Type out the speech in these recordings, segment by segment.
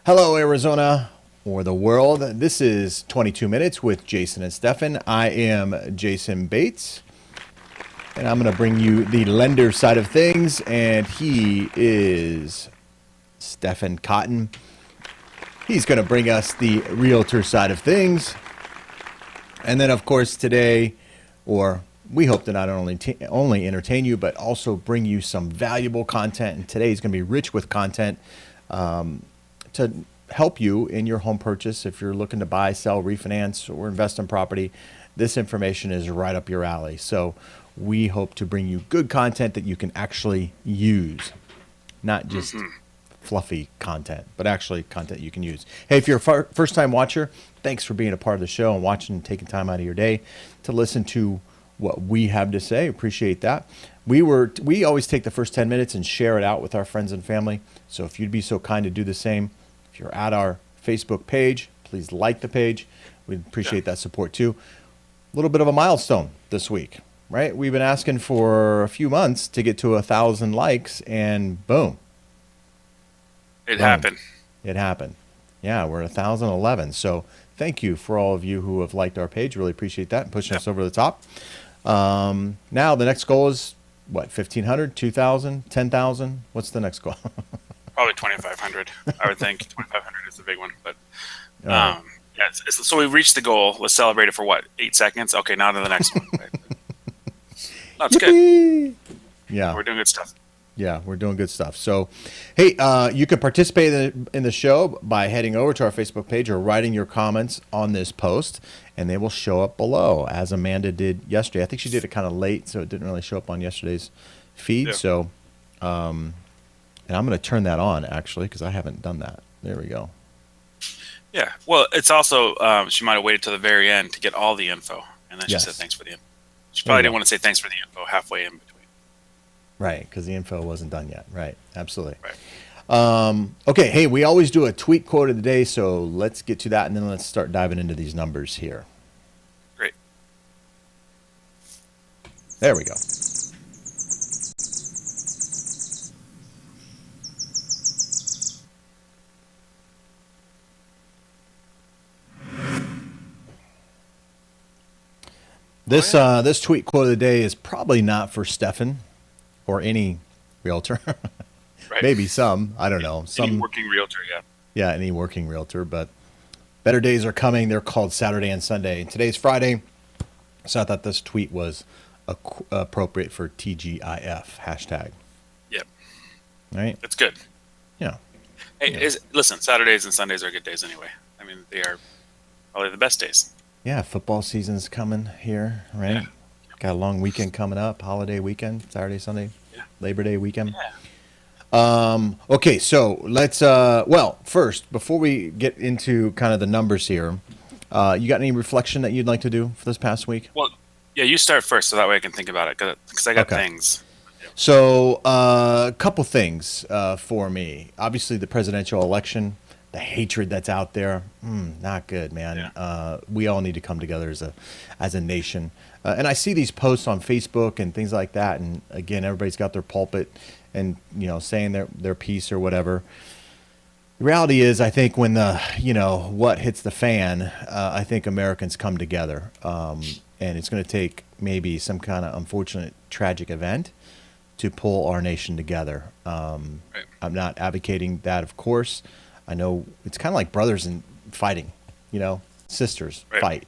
Hello, Arizona or the world. This is 22 Minutes with Jason and Stefan. I am Jason Bates, and I'm going to bring you the lender side of things, and he is Stefan Cotton. He's going to bring us the realtor side of things. And then, of course, today, or we hope to not only entertain you, but also bring you some valuable content. And today is going to be rich with content to help you in your home purchase. If you're looking to buy, sell, refinance, or invest in property, this information is right up your alley. So we hope to bring you good content that you can actually use, not just fluffy content, but actually content you can use. Hey, if you're a first-time watcher, thanks for being a part of the show and watching and taking time out of your day to listen to what we have to say. Appreciate that. We always take the first 10 minutes and share it out with our friends and family. So if you'd be so kind to do the same, if you're at our Facebook page, please like the page. We'd appreciate that support too. A little bit of a milestone this week, right? We've been asking for a few months to get to 1,000 likes, and boom. It happened. It happened. Yeah, we're at 1,011. So thank you for all of you who have liked our page. Really appreciate that and pushing us over the top. Now the next goal is what? 1,500, 2,000, 10,000? What's the next goal? Probably 2,500. I would think 2,500 is the big one. But Right. yeah, so we reached the goal. Let's celebrate it for what? 8 seconds. Okay, now to the next one. Right? That's good. Yippee! Yeah. We're doing good stuff. Yeah, we're doing good stuff. So, hey, you can participate in the show by heading over to our Facebook page or writing your comments on this post, and they will show up below, as Amanda did yesterday. I think she did it kind of late, so it didn't really show up on yesterday's feed. Yeah. So, and I'm going to turn that on, actually, because I haven't done that. There we go. Yeah. Well, it's also she might have waited till the very end to get all the info, and then she Yes. said thanks for the info. She There you probably go. didn't want to say thanks for the info halfway in between. Right, because the info wasn't done yet. Right, absolutely. Right. Okay, hey, we always do a tweet quote of the day, so let's get to that, and then let's start diving into these numbers here. Great. There we go. This tweet quote of the day is probably not for Stefan or any realtor. Right. Maybe some, I don't know. Any Some, working realtor, yeah. yeah, any working realtor, but better days are coming. They're called Saturday and Sunday. And today's Friday, so I thought this tweet was appropriate for TGIF hashtag. Yep. Right? It's good. Yeah. Hey, Yeah. listen, Saturdays and Sundays are good days anyway. I mean, they are probably the best days. Yeah, football season's coming here, right? Yeah. Got a long weekend coming up, holiday weekend, Saturday, Sunday, Yeah. Labor Day weekend. Yeah. Okay, so let's, first, before we get into kind of the numbers here, you got any reflection that you'd like to do for this past week? Well, yeah, you start first so that way I can think about it because I got Okay. things. So, a couple things for me. Obviously, the presidential election, the hatred that's out there, not good, man. Yeah. We all need to come together as a nation. And I see these posts on Facebook and things like that. And again, everybody's got their pulpit and saying their piece or whatever. The reality is, I think when what hits the fan, I think Americans come together, and it's going to take maybe some kind of unfortunate, tragic event to pull our nation together. Right. I'm not advocating that, of course. I know it's kind of like brothers in fighting, sisters Right. fight,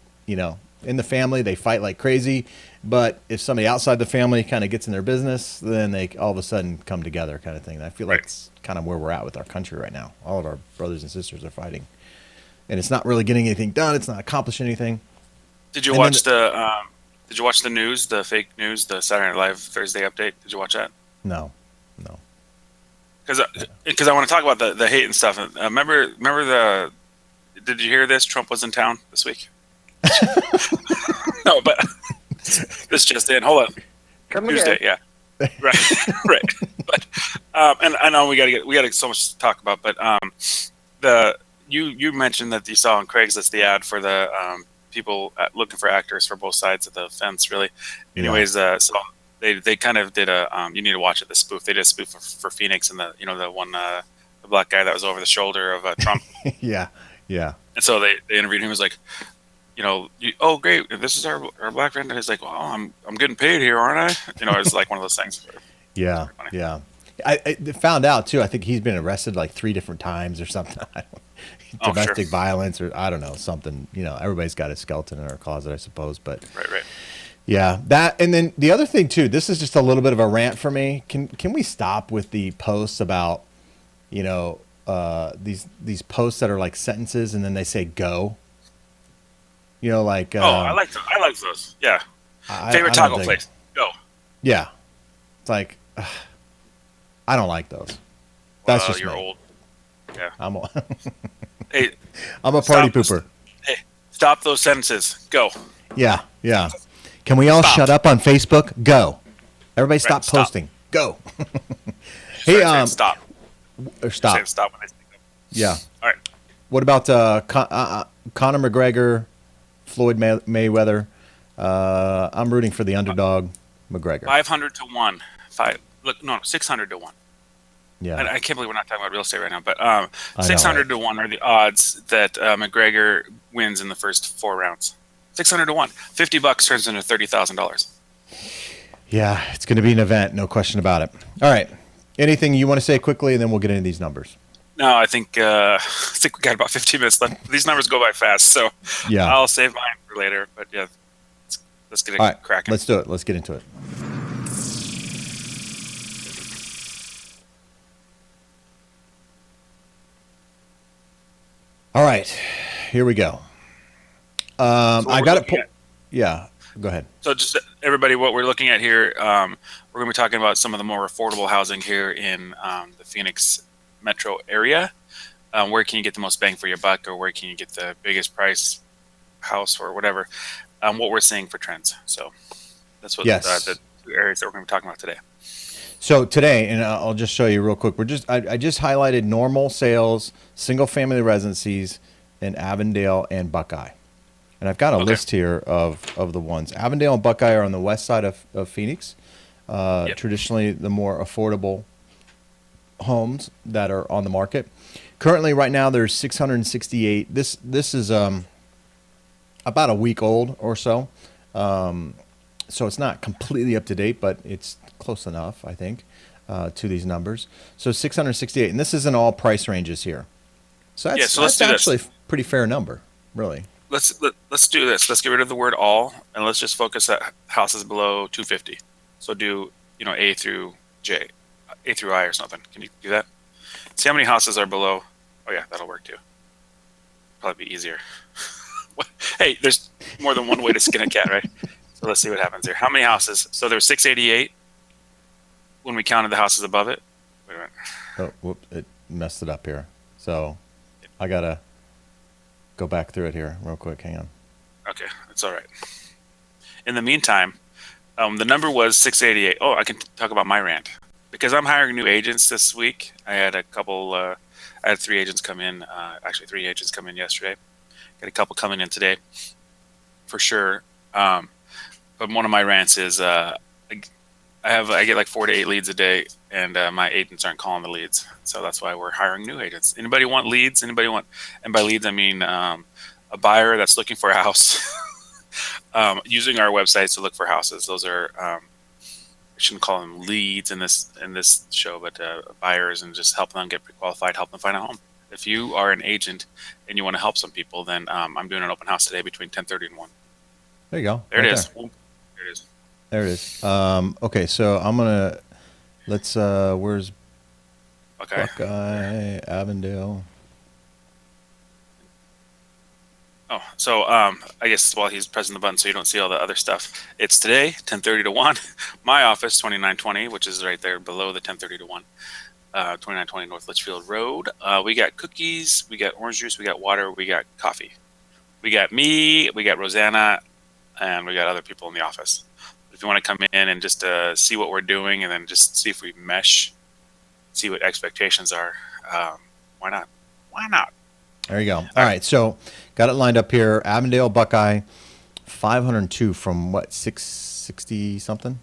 in the family, they fight like crazy. But if somebody outside the family kind of gets in their business, then they all of a sudden come together kind of thing. And I feel like Right. it's kind of where we're at with our country right now. All of our brothers and sisters are fighting. And it's not really getting anything done. It's not accomplishing anything. Did you And watch then Did you watch the news, the fake news, the Saturday Night Live Thursday update? Did you watch that? No. Because I want to talk about the hate and stuff. Remember the. Did you hear this? Trump was in town this week. No, but this just in. Hold on. Come Tuesday, again. yeah. Right, right. But and I know we got so much to talk about. But you mentioned that you saw on Craigslist the ad for the people looking for actors for both sides of the fence. Really, Yeah. anyways. So they kind of did a you need to watch it. The spoof they did a spoof for Phoenix and the one the the black guy that was over the shoulder of Trump. Yeah. Yeah. And so they interviewed him. He was like, oh great, this is our black friend. And he's like, well, I'm getting paid here, aren't I? It's like one of those things. Yeah. Yeah. I found out too. I think he's been arrested like 3 different times or something. Domestic violence, or I don't know, something. Everybody's got a skeleton in our closet, I suppose. But right. Yeah, that, and then the other thing too. This is just a little bit of a rant for me. Can we stop with the posts about, these posts that are like sentences and then they say go. Like I like those. Yeah. Favorite taco place. Go. Yeah. It's like I don't like those. That's just you're me. old. Yeah. Hey, I'm a party pooper. Stop those sentences. Go. Yeah. Yeah. Can we all shut up on Facebook? Go. Everybody stop posting. Go. Hey, stop. Or stop. Stop when I speak up. Yeah. All right. What about Conor McGregor, Floyd Mayweather? I'm rooting for the underdog, McGregor. 500 to 1. 600 to 1. Yeah. I can't believe we're not talking about real estate right now, but 600 to 1 are the odds that McGregor wins in the first 4 rounds. 600 to 1. $50 turns into $30,000. Yeah, it's going to be an event, no question about it. All right. Anything you want to say quickly, and then we'll get into these numbers. No, I think we got about 15 minutes left. These numbers go by fast, so yeah, I'll save mine for later. But yeah, let's get it cracking. Let's do it. Let's get into it. All right, here we go. I got it. Yeah, go ahead. So just everybody, what we're looking at here, we're going to be talking about some of the more affordable housing here in the Phoenix metro area. Where can you get the most bang for your buck, or where can you get the biggest price house or whatever? What we're seeing for trends. So that's what the 2 areas that we're going to be talking about today. So today, and I'll just show you real quick. I just highlighted normal sales, single family residencies in Avondale and Buckeye. And I've got a list here of the ones. Avondale and Buckeye are on the west side of Phoenix. Traditionally, the more affordable homes that are on the market. Currently, right now, there's 668. This is about a week old or so. So it's not completely up to date, but it's close enough, I think, to these numbers. So 668, and this is in all price ranges here. So that's actually a pretty fair number, really. Let's do this. Let's get rid of the word all, and let's just focus at houses below 250. So do A through J, A through I or something. Can you do that? See how many houses are below. Oh yeah, that'll work too. Probably be easier. Hey, there's more than one way to skin a cat, right? So let's see what happens here. How many houses? So there's 688 when we counted the houses above it. Wait a minute. Oh, whoop! It messed it up here. So I gotta go back through it here real quick. Hang on. Okay, that's all right. In the meantime, the number was 688. Oh, I can talk about my rant. Because I'm hiring new agents this week. I had a couple, I had 3 agents come in, actually 3 agents come in yesterday. Got a couple coming in today, for sure. But one of my rants is I get like 4 to 8 leads a day, and my agents aren't calling the leads. So that's why we're hiring new agents. Anybody want leads? And by leads, I mean a buyer that's looking for a house, using our website to look for houses. Those are, I shouldn't call them leads in this show, but buyers, and just help them get pre-qualified, help them find a home. If you are an agent and you want to help some people, then I'm doing an open house today between 10:30 and 1. There you go. There it is. There it is. Okay, so let's where's Buckeye, Avondale. Oh, so I guess while he's pressing the button so you don't see all the other stuff, it's today, 10:30 to 1. My office, 2920, which is right there below the 10:30 to 1, 2920 North Litchfield Road. We got cookies, we got orange juice, we got water, we got coffee. We got me, we got Rosanna, and we got other people in the office. If you want to come in and just see what we're doing, and then just see if we mesh, see what expectations are, why not? Why not? There you go. All right, so got it lined up here. Avondale, Buckeye, 502 from what, 660 something?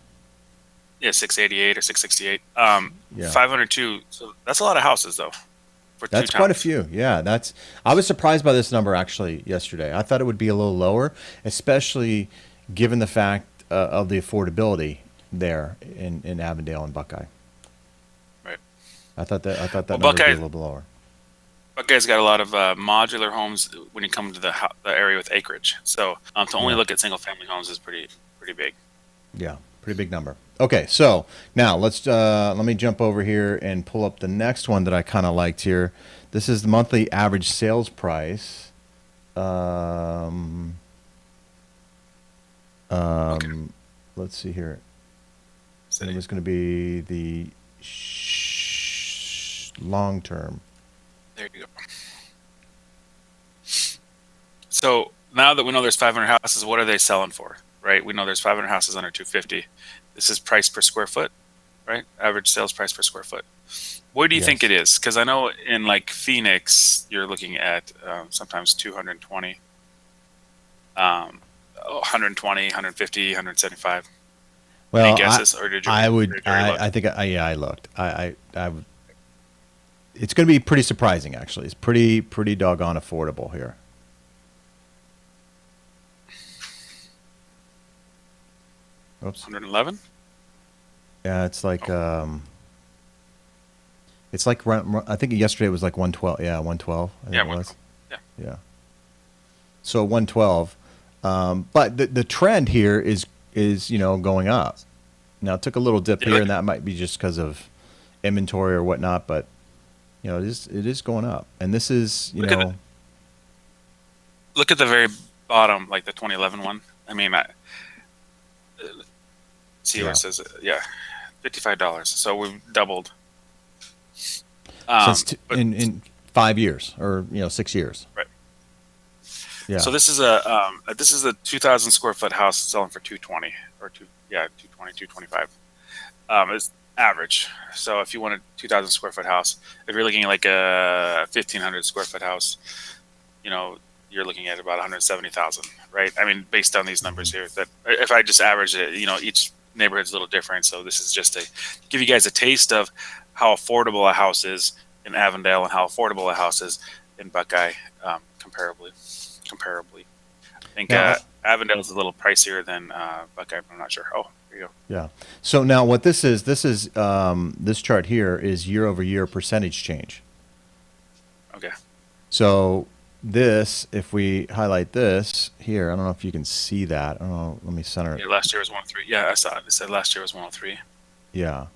Yeah, 688 or 668. Yeah. 502. So that's a lot of houses, though. for two That's quite a towns. few. Yeah, I was surprised by this number actually yesterday. I thought it would be a little lower, especially given the fact of the affordability there in Avondale and Buckeye. Right. I thought that Well, number would be a little bit lower. Buckeye's got a lot of modular homes when you come to the area with acreage. So to only Yeah. look at single family homes is pretty big. Yeah, pretty big number. Okay, so now let me jump over here and pull up the next one that I kind of liked here. This is the monthly average sales price. Okay. Let's see here. So, And it was going to be the long term. there you go. So now that we know there's 500 houses, what are they selling for? Right? We know there's 500 houses under 250. This is price per square foot, right? Average sales price per square foot. What do you think Yes. it is? Because I know in like Phoenix, you're looking at sometimes 220, 120, 150, 175. Well, Any guesses, or did you? I would, or did you already look? I think, yeah, I looked. It's going to be pretty surprising, actually. It's pretty doggone affordable here. Oops. 111. Yeah, it's like, I think yesterday it was like 112. Yeah, 112. I think Yeah, it was. yeah. Yeah. So 112. But the trend here is going up. Now it took a little dip Yeah, here, look- and that might be just because of inventory or whatnot. But it is going up, and this is Look at it. Look at the very bottom, like the 2011 one. I mean, see where Yeah. it says, yeah, $55. So we've doubled. But- in 5 years or 6 years. Right. Yeah. So this is a 2,000 square foot house selling for 220 or 220, 225. It's average. So if you want a 2,000 square foot house, if you're looking at like a 1,500 square foot house, you're looking at about 170,000, right? I mean, based on these numbers here, that if I just average it, each neighborhood's a little different. So this is just to give you guys a taste of how affordable a house is in Avondale and how affordable a house is in Buckeye, comparably. I think Now- Avondale is a little pricier than Buckeye, but I'm not sure. Oh, here you go. Yeah. So now what this is this chart here is year over year percentage change. Okay. So this, if we highlight this here, I don't know if you can see that. I don't know. Let me center it. Yeah, last year was 103. Yeah, I saw it. It said last year was 103. Yeah.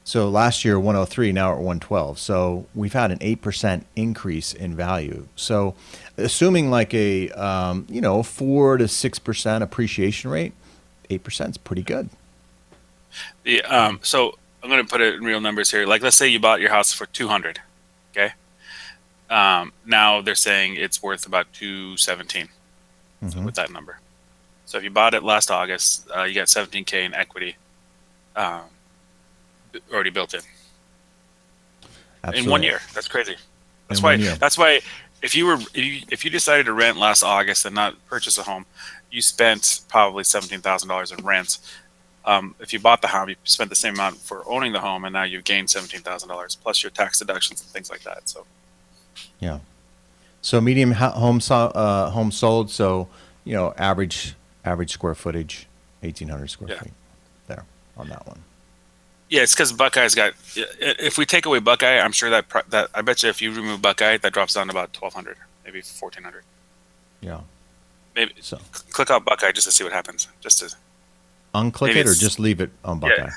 So last year 103, now we're at 112. So we've had an 8% increase in value. So assuming like a 4 to 6% appreciation rate, 8% is pretty good. So I'm going to put it in real numbers here. Like, let's say you bought your house for 200. Okay. Now they're saying it's worth about 217 with that number. So if you bought it last August, you got 17K in equity already built in. Absolutely. In 1 year. That's crazy. That's In why. 1 year. That's why. If you decided to rent last August and not purchase a home, you spent probably $17,000 in rent. If you bought the home, you spent the same amount for owning the home, and now you've gained $17,000 plus your tax deductions and things like that. So Yeah. So medium home sold. So average square footage, 1,800 square feet. There on that one. yeah, it's because Buckeye's got. If we take away Buckeye, I'm sure that I bet you if you remove Buckeye, that drops down to about 1,200, maybe 1,400. Yeah. Maybe So click out Buckeye just to see what happens. Just to unclick maybe it or it's- just leave it on Buckeye.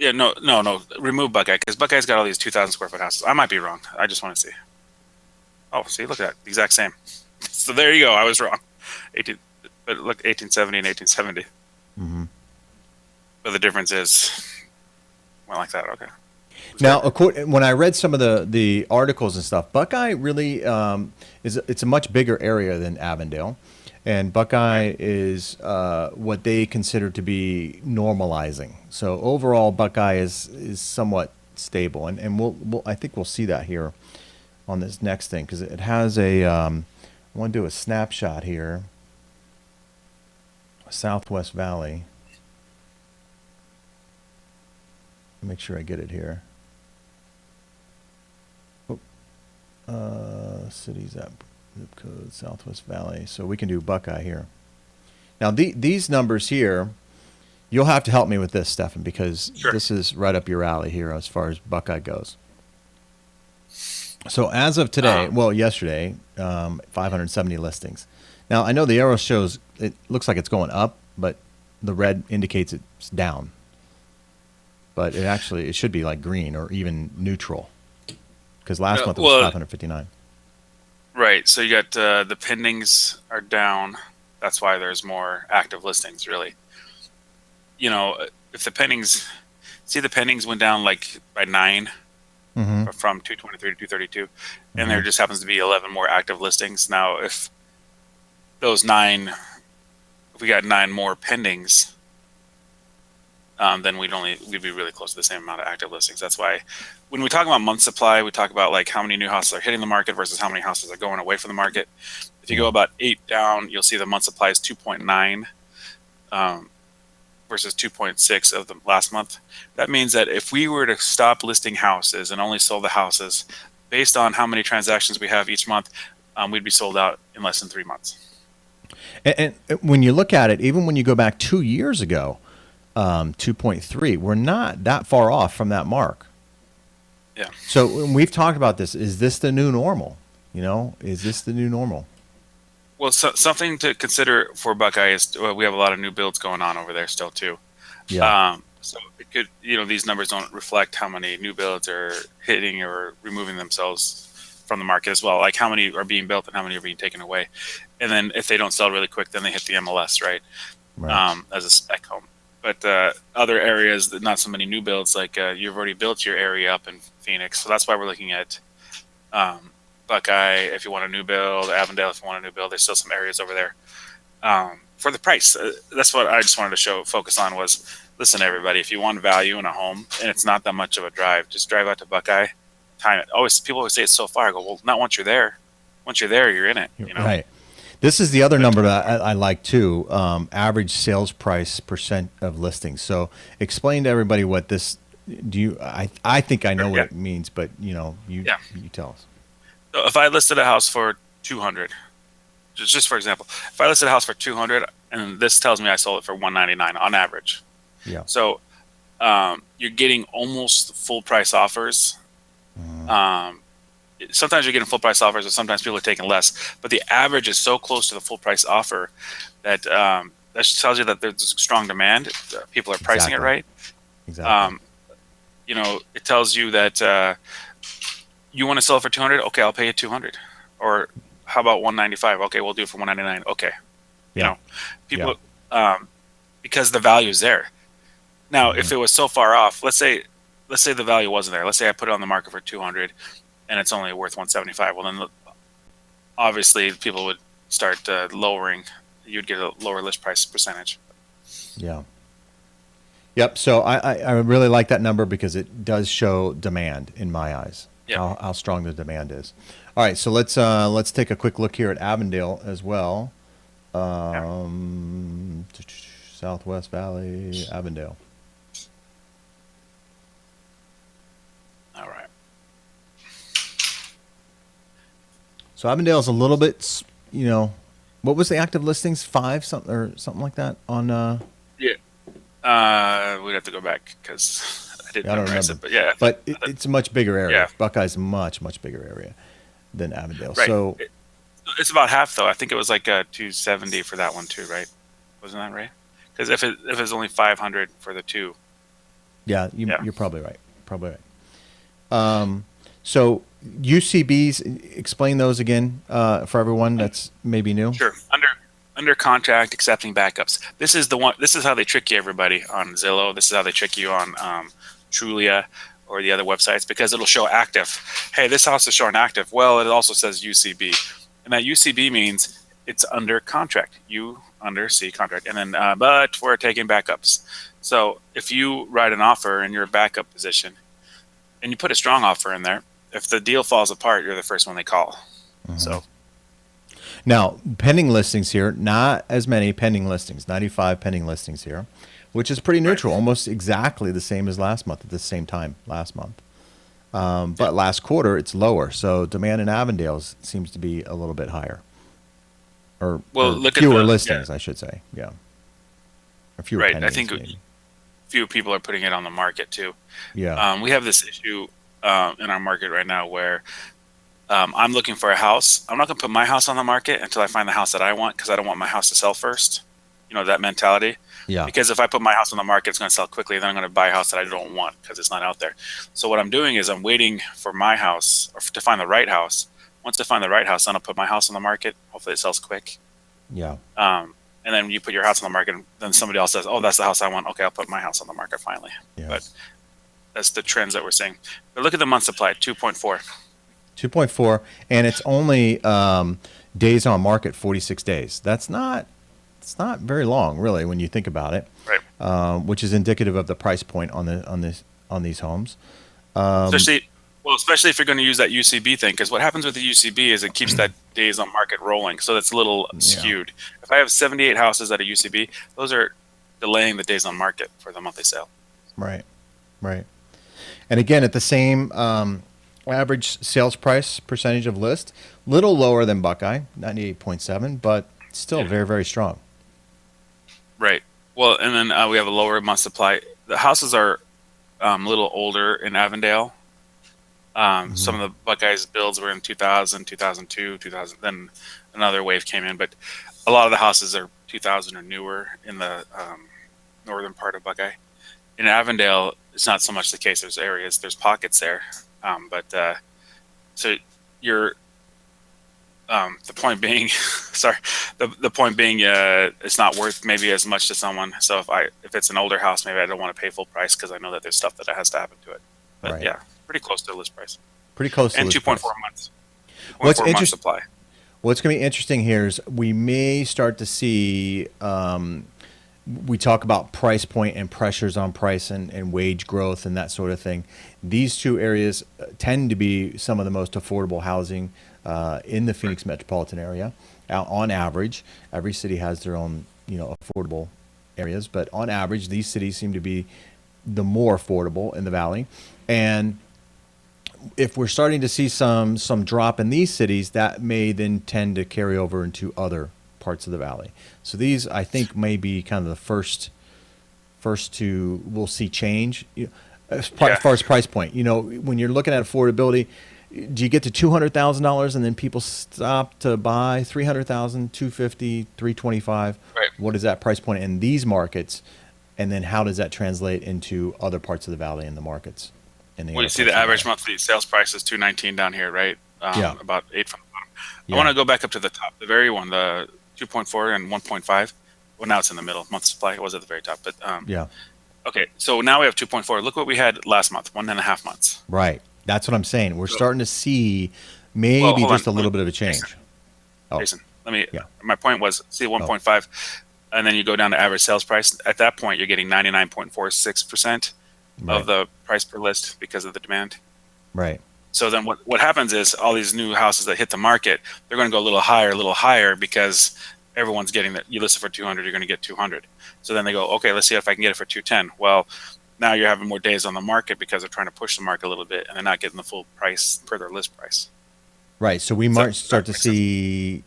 no, remove Buckeye because Buckeye's got all these 2,000 square foot houses. I might be wrong. I just want to see. Oh, see, look at that, exact same. So there you go. I was wrong. But look, 1870 and 1870. Mm-hmm. But the difference is, well, like that. Okay. Now, when I read some of the articles and stuff, Buckeye really it's a much bigger area than Avondale, and Buckeye is what they consider to be normalizing. So overall, Buckeye is somewhat stable, and we'll I think we'll see that here on this next thing because it has a. I want to do a snapshot here. Southwest Valley. Make sure I get it here. Cities at zip code Southwest Valley. So we can do Buckeye here. Now these numbers here, you'll have to help me with this, Stefan, because Sure. this is right up your alley here as far as Buckeye goes. So as of today, yesterday, 570 listings. Now I know the arrow shows it looks like it's going up, but the red indicates it's down. But it should be like green or even neutral, because last month it was 559. Right. So you got the pendings are down. That's why there's more active listings, really. You know, if the pendings went down like by 9 from 223 to 232, and there just happens to be 11 more active listings. Now, if we got 9 more pendings, then we'd be really close to the same amount of active listings. That's why when we talk about month supply, we talk about like how many new houses are hitting the market versus how many houses are going away from the market. If you go about 8 down, you'll see the month supply is 2.9 versus 2.6 of the last month. That means that if we were to stop listing houses and only sold the houses based on how many transactions we have each month, we'd be sold out in less than 3 months. And when you look at it, even when you go back 2 years ago, 2.3, we're not that far off from that mark. Yeah. So when we've talked about this, is this the new normal? Is this the new normal? Well, something to consider for Buckeye is we have a lot of new builds going on over there still too. Yeah. So it could, these numbers don't reflect how many new builds are hitting or removing themselves from the market as well. Like how many are being built and how many are being taken away. And then if they don't sell really quick, then they hit the MLS, right? As a spec home. But other areas, not so many new builds, like you've already built your area up in Phoenix. So that's why we're looking at Buckeye if you want a new build, Avondale if you want a new build. There's still some areas over there. For the price, that's what I just wanted to focus on was, listen, everybody, if you want value in a home and it's not that much of a drive, just drive out to Buckeye, time it. People always say it's so far. I go, well, not once you're there. Once you're there, you're in it. Right. This is the other number that I like too, average sales price percent of listings. So explain to everybody what this, I think I know what it means, but you tell us. So if I listed a house for 200, just for example, if I listed a house for 200 and this tells me I sold it for 199 on average. Yeah. So you're getting almost full price offers. Sometimes you're getting full price offers, and sometimes people are taking less. But the average is so close to the full price offer that that just tells you that there's strong demand. People are pricing it right. Exactly. It tells you that you want to sell it for 200. Okay, I'll pay you 200. Or how about 195? Okay, we'll do it for 199. Okay. People because the value is there. Now, if it was so far off, let's say the value wasn't there. Let's say I put it on the market for 200. And it's only worth 175. Well, then obviously people would start lowering. You'd get a lower list price percentage. Yeah. Yep. So I really like that number because it does show demand in my eyes. Yeah. How strong the demand is. All right. So let's take a quick look here at Avondale as well. Southwest Valley, Avondale. All right. So Avondale is a little bit, what was the active listings? 5 something like that on. We'd have to go back because I didn't memorize it, but yeah. But it's a much bigger area. Yeah. Buckeye's a much bigger area than Avondale. Right. So it's about half though. I think it was like 270 for that one too, right? Wasn't that right? Because if it's only 500 for the two. Yeah, you're probably right. So UCBs, explain those again for everyone that's maybe new. Sure. Under contract, accepting backups. This is the one. This is how they trick you, everybody, on Zillow. This is how they trick you on Trulia or the other websites, because it'll show active. Hey, this house is showing active. Well, it also says UCB, and that UCB means it's under contract. You under C contract, and then but we're taking backups. So if you write an offer in your backup position, and you put a strong offer in there, if the deal falls apart, you're the first one they call. So now, pending listings here, not as many pending listings, 95 pending listings here, which is pretty neutral, almost exactly the same as last month at the same time last month. But last quarter, it's lower. So demand in Avondale seems to be a little bit higher. Well, Or look at fewer the listings, I should say. Yeah. Or fewer right. I pendings, think maybe. few people are putting it on the market too. Yeah. We have this issue in our market right now where I'm looking for a house. I'm not going to put my house on the market until I find the house that I want because I don't want my house to sell first. You know, that mentality. Yeah. Because if I put my house on the market, it's going to sell quickly. Then I'm going to buy a house that I don't want because it's not out there. So what I'm doing is I'm waiting for my house or to find the right house. Once I find the right house, then I'll put my house on the market. Hopefully it sells quick. Yeah. And then you put your house on the market, and then somebody else says, "Oh, that's the house I want." Okay, I'll put my house on the market finally. Yeah. But that's the trends that we're seeing. But look at the month supply, 2.4. 2.4, and it's only days on market, 46 days. It's not very long, really, when you think about it. Right. Which is indicative of the price point on these homes. Especially if you're going to use that UCB thing, because what happens with the UCB is it keeps that days on market rolling, so that's a little skewed. If I have 78 houses at a UCB, those are delaying the days on market for the monthly sale. Right. And again, at the same average sales price percentage of list, little lower than Buckeye, 98.7, but still very, very strong. Right. Well, and then we have a lower month supply. The houses are a little older in Avondale. Some of the Buckeyes builds were in 2000, 2002, 2000. Then another wave came in, but a lot of the houses are 2000 or newer in the northern part of Buckeye. In Avondale, it's not so much the case. There's pockets there, so you're the point being, sorry, the point being, it's not worth maybe as much to someone. So if it's an older house, maybe I don't want to pay full price because I know that there's stuff that has to happen to it. But Right. yeah, pretty close to the list price. Pretty close to And list 2.4 price. months. What's 2.4 months supply. What's going to be interesting here is we may start to see, we talk about price point and pressures on price and wage growth and that sort of thing. These two areas tend to be some of the most affordable housing in the Phoenix metropolitan area. On average, every city has their own, affordable areas, but on average, these cities seem to be the more affordable in the valley. And if we're starting to see some drop in these cities, that may then tend to carry over into other parts of the valley. So these, I think, may be kind of the first we'll see change as far as price point. When you're looking at affordability, do you get to $200,000 and then people stop to buy $300,000, $250,000, $325,000? Right. What is that price point in these markets? And then how does that translate into other parts of the valley in the markets? Well, you see the average monthly sales price is $219 down here, right? About 8 from the bottom. Yeah. I want to go back up to the top, the very one, the 2.4 and 1.5. Well, now it's in the middle. Month supply was at the very top, but yeah. Okay, so now we have 2.4. Look what we had last month, 1.5 months. Right. That's what I'm saying. We're starting to see maybe just a little bit of a change. Jason, my point was, see 1.5, and then you go down to average sales price. At that point, you're getting 99.46% of the price per list because of the demand. Right. So then what happens is all these new houses that hit the market, they're going to go a little higher because everyone's getting that. You list it for 200, you're going to get 200. So then they go, okay, let's see if I can get it for 210. Well, now you're having more days on the market because they're trying to push the market a little bit, and they're not getting the full price per their list price. Right. So we might start to see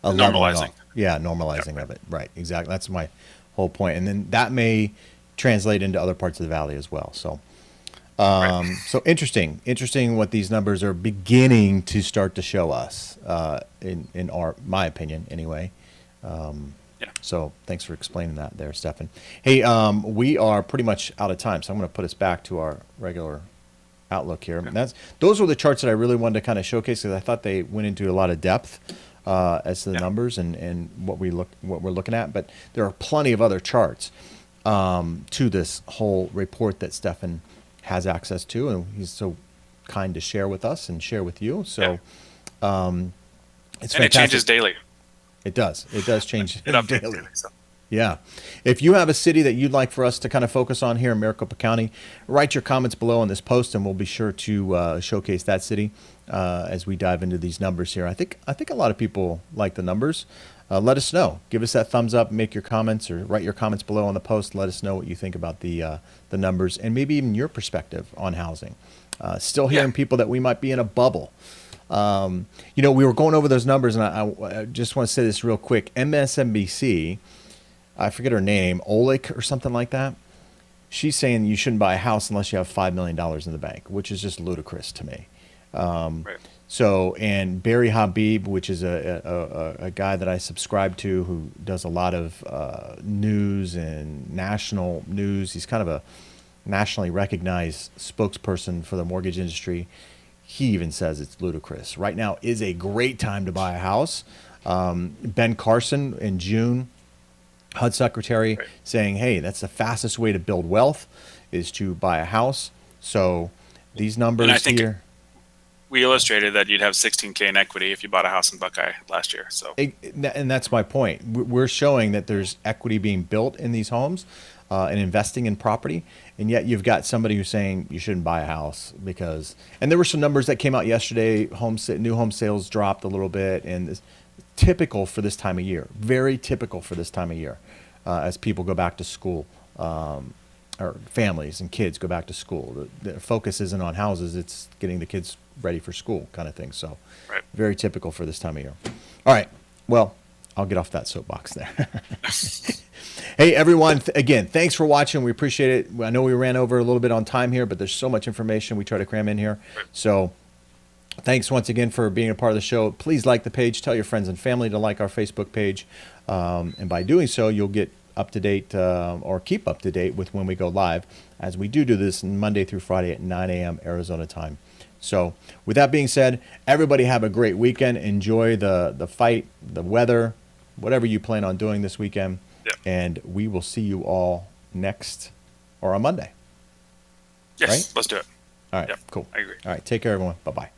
a normalizing. Normalizing of it. Right. Exactly. That's my whole point. And then that may translate into other parts of the valley as well. So, so interesting what these numbers are beginning to start to show us, in my opinion, anyway. So thanks for explaining that there, Stefan. Hey, we are pretty much out of time, so I'm going to put us back to our regular outlook here. And those were the charts that I really wanted to kind of showcase because I thought they went into a lot of depth as to the numbers and what we're looking at. But there are plenty of other charts to this whole report that Stefan has access to, and he's so kind to share with us and share with you. So it's fantastic. It changes daily. It does. It does change daily. So. Yeah. If you have a city that you'd like for us to kind of focus on here in Maricopa County, write your comments below on this post, and we'll be sure to showcase that city as we dive into these numbers here. I think a lot of people like the numbers. Let us know. Give us that thumbs up. Make your comments or write your comments below on the post. Let us know what you think about the numbers and maybe even your perspective on housing. Still hearing people that we might be in a bubble. We were going over those numbers, and I just want to say this real quick. MSNBC, I forget her name, Oleg or something like that. She's saying you shouldn't buy a house unless you have $5 million in the bank, which is just ludicrous to me. Right. So, and Barry Habib, which is a guy that I subscribe to, who does a lot of news and national news. He's kind of a nationally recognized spokesperson for the mortgage industry. He even says it's ludicrous. Right now is a great time to buy a house. Ben Carson in June, HUD secretary, saying, hey, that's the fastest way to build wealth is to buy a house. So these numbers and I think here. We illustrated that you'd have $16K in equity if you bought a house in Buckeye last year. So, and that's my point. We're showing that there's equity being built in these homes and investing in property. And yet you've got somebody who's saying you shouldn't buy a house because, and there were some numbers that came out yesterday. New home sales dropped a little bit, and it's typical for this time of year. Very typical for this time of year as people go back to school. Or families and kids go back to school. The focus isn't on houses, it's getting the kids ready for school kind of thing. So very typical for this time of year. All right, well, I'll get off that soapbox there. Hey, everyone, again, thanks for watching. We appreciate it. I know we ran over a little bit on time here, but there's so much information we try to cram in here. So thanks once again for being a part of the show. Please like the page. Tell your friends and family to like our Facebook page. And by doing so, you'll get up to date or keep up to date with when we go live, as we do this Monday through Friday at 9 a.m. Arizona time. So with that being said, everybody have a great weekend. Enjoy the fight, the weather, whatever you plan on doing this weekend. Yep. And we will see you all next or on Monday. Yes, right? let's do it. All right, Yep, cool. I agree. All right, take care, everyone. Bye-bye.